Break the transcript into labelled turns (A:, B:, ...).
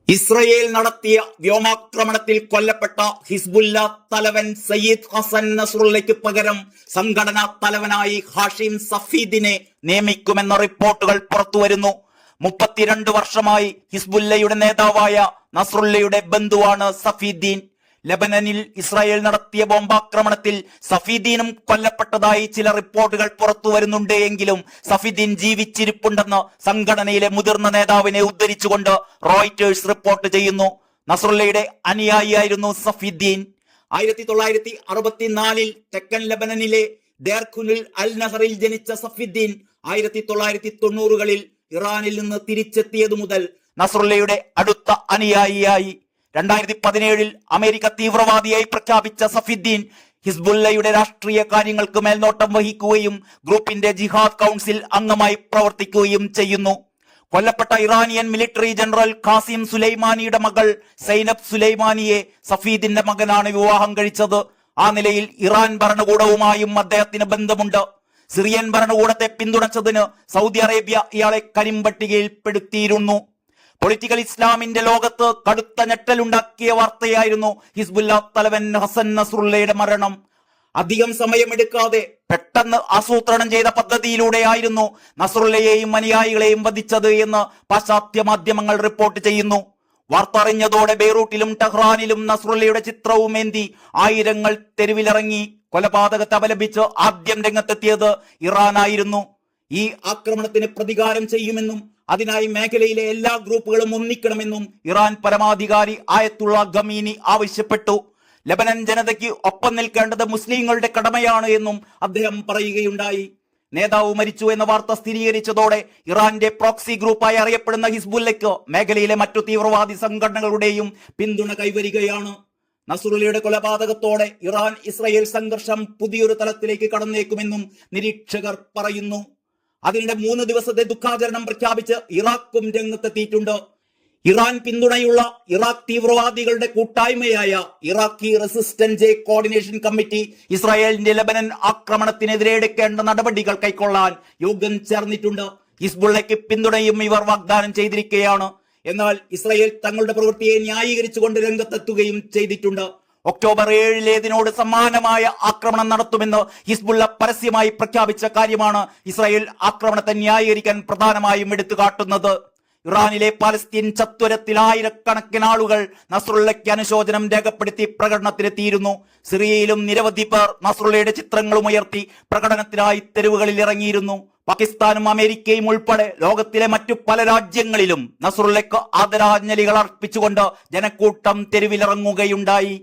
A: Israel നടത്തിയ വ്യോമാക്രമണത്തിൽ കൊല്ലപ്പെട്ട ഹിസ്ബുല്ല തലവൻ സയ്യിദ് ഹസൻ നസ്രുള്ളയ്ക്ക് പകരം സംഘടനാ തലവനായി ഹാഷിം സഫീദിനെ നിയമിക്കുമെന്ന റിപ്പോർട്ടുകൾ പുറത്തുവരുന്നു. 32 വർഷമായി ഹിസ്ബുല്ലയുടെ നേതാവായ നസ്രുള്ളയുടെ ബന്ധുവാണ് സഫീദ്ദീൻ. ലബനനിൽ ഇസ്രായേൽ നടത്തിയ ബോംബാക്രമണത്തിൽ സഫീദ്ദീനും കൊല്ലപ്പെട്ടതായി ചില റിപ്പോർട്ടുകൾ പുറത്തു വരുന്നുണ്ട്. എങ്കിലും സഫീദ്ദീൻ ജീവിച്ചിരിപ്പുണ്ടെന്ന് സംഘടനയിലെ മുതിർന്ന നേതാവിനെ ഉദ്ധരിച്ചുകൊണ്ട് റോയിറ്റേഴ്സ് റിപ്പോർട്ട് ചെയ്യുന്നു. നസ്രുള്ളയുടെ അനുയായിയായിരുന്നു സഫീദ്ദീൻ. 1964 തെക്കൻ ലബനനിലെ ദേർഖുനിൽ അൽ നഹറിൽ ജനിച്ച സഫീദ്ദീൻ 1990കളിൽ ഇറാനിൽ നിന്ന് തിരിച്ചെത്തിയതു മുതൽ നസ്രുള്ളയുടെ അടുത്ത അനുയായിയായി. 2017 അമേരിക്ക തീവ്രവാദിയായി പ്രഖ്യാപിച്ച സഫീദ്ദീൻ ഹിസ്ബുല്ലയുടെ രാഷ്ട്രീയ കാര്യങ്ങൾക്ക് മേൽനോട്ടം വഹിക്കുകയും ഗ്രൂപ്പിന്റെ ജിഹാദ് കൗൺസിൽ അംഗമായി പ്രവർത്തിക്കുകയും ചെയ്യുന്നു. കൊല്ലപ്പെട്ട ഇറാനിയൻ മിലിറ്ററി ജനറൽ ഖാസിം സുലൈമാനിയുടെ മകൾ സൈനബ് സുലൈമാനിയെ സഫീദിന്റെ മകനാണ് വിവാഹം കഴിച്ചത്. ആ നിലയിൽ ഇറാൻ ഭരണകൂടവുമായും അദ്ദേഹത്തിന് ബന്ധമുണ്ട്. സിറിയൻ ഭരണകൂടത്തെ പിന്തുണച്ചതിന് സൗദി അറേബ്യ ഇയാളെ കരിമ്പട്ടികയിൽപ്പെടുത്തിയിരുന്നു. പൊളിറ്റിക്കൽ ഇസ്ലാമിന്റെ ലോകത്ത് കടുത്ത ഞെട്ടലുണ്ടാക്കിയ വാർത്തയായിരുന്നു ഹിസ്ബുല്ല തലവൻ ഹസൻ നസ്രുള്ളയുടെ മരണം. അധികം സമയമെടുക്കാതെ പെട്ടെന്ന് ആസൂത്രണം ചെയ്ത പദ്ധതിയിലൂടെയായിരുന്നു നസ്രുള്ളയെയും അനുയായികളെയും വധിച്ചത് എന്ന് പാശ്ചാത്യ മാധ്യമങ്ങൾ റിപ്പോർട്ട് ചെയ്യുന്നു. വാർത്ത അറിഞ്ഞതോടെ ബെയ്റൂട്ടിലും ടെഹ്റാനിലും നസ്രുള്ളയുടെ ചിത്രവുമേന്തി ആയിരങ്ങൾ തെരുവിലിറങ്ങി. കൊലപാതകത്തെ അപലപിച്ച് ആദ്യം രംഗത്തെത്തിയത് ഇറാനായിരുന്നു. ഈ ആക്രമണത്തിന് പ്രതികാരം ചെയ്യുമെന്നും അതിനായി മേഖലയിലെ എല്ലാ ഗ്രൂപ്പുകളും ഒന്നിക്കണമെന്നും ഇറാൻ പരമാധികാരി ആയത്തുള്ള ഖമീനി ആവശ്യപ്പെട്ടു. ലബനൻ ജനതയ്ക്ക് ഒപ്പം നിൽക്കേണ്ടത് മുസ്ലിങ്ങളുടെ കടമയാണ് എന്നും അദ്ദേഹം പറയുകയുണ്ടായി. നേതാവ് മരിച്ചു എന്ന വാർത്ത സ്ഥിരീകരിച്ചതോടെ ഇറാന്റെ പ്രോക്സി ഗ്രൂപ്പായി അറിയപ്പെടുന്ന ഹിസ്ബുല്ലയ്ക്ക് മേഖലയിലെ മറ്റു തീവ്രവാദി സംഘടനകളുടെയും പിന്തുണ കൈവരികയാണ്. നസ്രുള്ളയുടെ കൊലപാതകത്തോടെ ഇറാൻ ഇസ്രായേൽ സംഘർഷം പുതിയൊരു തലത്തിലേക്ക് കടന്നേക്കുമെന്നും നിരീക്ഷകർ പറയുന്നു. അതിനിടെ 3 ദിവസത്തെ ദുഃഖാചരണം പ്രഖ്യാപിച്ച് ഇറാഖും രംഗത്തെത്തിയിട്ടുണ്ട്. ഇറാൻ പിന്തുണയുള്ള ഇറാഖ് തീവ്രവാദികളുടെ കൂട്ടായ്മയായ ഇറാഖി റെസിസ്റ്റൻസ് കോർഡിനേഷൻ കമ്മിറ്റി ഇസ്രായേലിന്റെ ലബനൻ ആക്രമണത്തിനെതിരെ എടുക്കേണ്ട നടപടികൾ കൈക്കൊള്ളാൻ യോഗം ചേർന്നിട്ടുണ്ട്. ഹിസ്ബുള്ളയ്ക്ക് പിന്തുണയും ഇവർ വാഗ്ദാനം ചെയ്തിരിക്കുകയാണ്. എന്നാൽ ഇസ്രായേൽ തങ്ങളുടെ പ്രവൃത്തിയെ ന്യായീകരിച്ചുകൊണ്ട് രംഗത്തെത്തുകയും ചെയ്തിട്ടുണ്ട്. ഒക്ടോബർ 7 സമാനമായ ആക്രമണം നടത്തുമെന്ന് ഹിസ്ബുള്ള പരസ്യമായി പ്രഖ്യാപിച്ച കാര്യമാണ് ഇസ്രായേൽ ആക്രമണത്തെ ന്യായീകരിക്കാൻ പ്രധാനമായും എടുത്തു കാട്ടുന്നത്. ഇറാനിലെ പാലസ്തീൻ ചത്വരത്തിൽ ആയിരക്കണക്കിന് ആളുകൾ നസ്രുള്ളയ്ക്ക് അനുശോചനം രേഖപ്പെടുത്തി പ്രകടനത്തിനെത്തിയിരുന്നു. സിറിയയിലും നിരവധി പേർ നസ്രുള്ളയുടെ ചിത്രങ്ങളും ഉയർത്തി പ്രകടനത്തിനായി തെരുവുകളിൽ ഇറങ്ങിയിരുന്നു. പാകിസ്ഥാനും അമേരിക്കയും ഉൾപ്പെടെ ലോകത്തിലെ മറ്റു പല രാജ്യങ്ങളിലും നസ്രുള്ളയ്ക്ക് ആദരാഞ്ജലികൾ അർപ്പിച്ചുകൊണ്ട് ജനക്കൂട്ടം തെരുവിലിറങ്ങുകയുണ്ടായി.